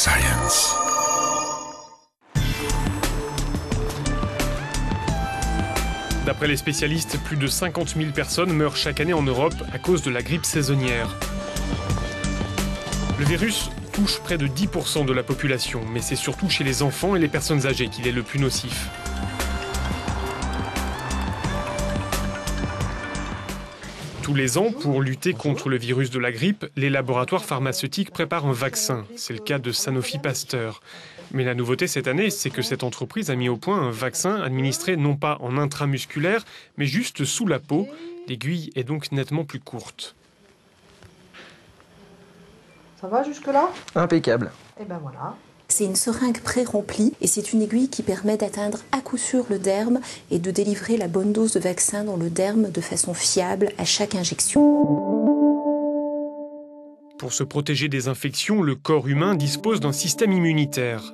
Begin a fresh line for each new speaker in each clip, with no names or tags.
Science.
D'après les spécialistes, plus de 50 000 personnes meurent chaque année en Europe à cause de la grippe saisonnière. Le virus touche près de 10% de la population, mais c'est surtout chez les enfants et les personnes âgées qu'il est le plus nocif. Tous les ans, pour lutter contre le virus de la grippe, les laboratoires pharmaceutiques préparent un vaccin. C'est le cas de Sanofi Pasteur. Mais la nouveauté cette année, c'est que cette entreprise a mis au point un vaccin administré non pas en intramusculaire, mais juste sous la peau. L'aiguille est donc nettement plus courte.
Ça va jusque-là?
Impeccable.
Et ben voilà.
C'est une seringue pré-remplie et c'est une aiguille qui permet d'atteindre à coup sûr le derme et de délivrer la bonne dose de vaccin dans le derme de façon fiable à chaque injection.
Pour se protéger des infections, le corps humain dispose d'un système immunitaire.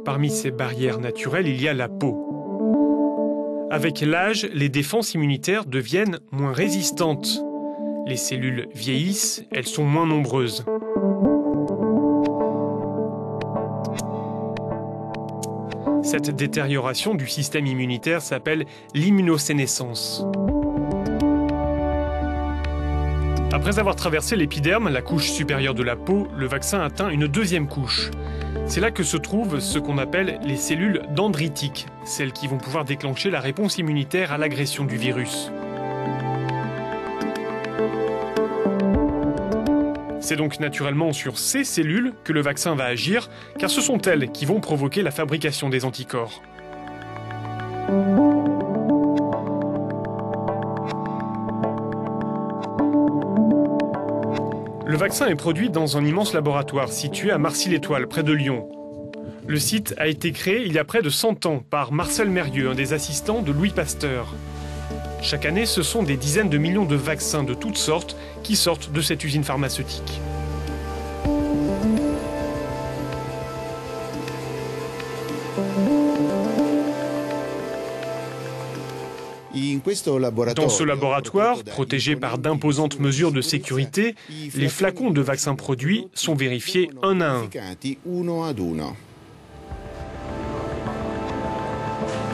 Parmi ces barrières naturelles, il y a la peau. Avec l'âge, les défenses immunitaires deviennent moins résistantes. Les cellules vieillissent, elles sont moins nombreuses. Cette détérioration du système immunitaire s'appelle l'immunosénescence. Après avoir traversé l'épiderme, la couche supérieure de la peau, le vaccin atteint une deuxième couche. C'est là que se trouvent ce qu'on appelle les cellules dendritiques, celles qui vont pouvoir déclencher la réponse immunitaire à l'agression du virus. C'est donc naturellement sur ces cellules que le vaccin va agir, car ce sont elles qui vont provoquer la fabrication des anticorps. Le vaccin est produit dans un immense laboratoire situé à Marcy-l'Étoile, près de Lyon. Le site a été créé il y a près de 100 ans par Marcel Mérieux, un des assistants de Louis Pasteur. Chaque année, ce sont des dizaines de millions de vaccins de toutes sortes qui sortent de cette usine pharmaceutique. Dans ce laboratoire, protégé par d'imposantes mesures de sécurité, les flacons de vaccins produits sont vérifiés un à un.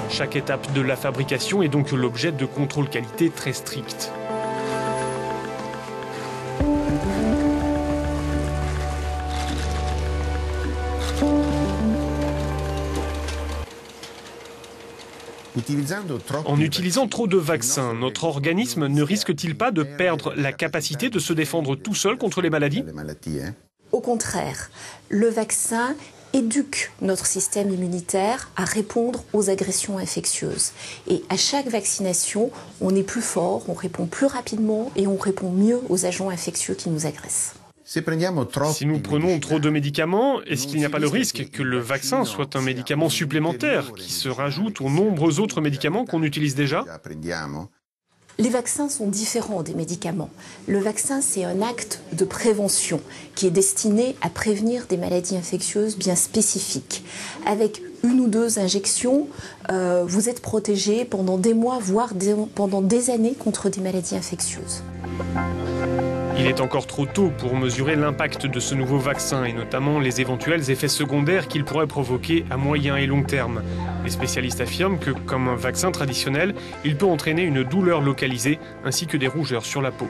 Chaque étape de la fabrication est donc l'objet de contrôles qualité très stricts. En utilisant trop de vaccins, notre organisme ne risque-t-il pas de perdre la capacité de se défendre tout seul contre les maladies?
Au contraire, le vaccin éduque notre système immunitaire à répondre aux agressions infectieuses. Et à chaque vaccination, on est plus fort, on répond plus rapidement et on répond mieux aux agents infectieux qui nous agressent.
Si nous prenons trop de médicaments, est-ce qu'il n'y a pas le risque que le vaccin soit un médicament supplémentaire qui se rajoute aux nombreux autres médicaments qu'on utilise déjà?
Les vaccins sont différents des médicaments. Le vaccin, c'est un acte de prévention qui est destiné à prévenir des maladies infectieuses bien spécifiques. Avec une ou deux injections, vous êtes protégé pendant des mois, voire pendant des années contre des maladies infectieuses.
Il est encore trop tôt pour mesurer l'impact de ce nouveau vaccin et notamment les éventuels effets secondaires qu'il pourrait provoquer à moyen et long terme. Les spécialistes affirment que, comme un vaccin traditionnel, il peut entraîner une douleur localisée ainsi que des rougeurs sur la peau.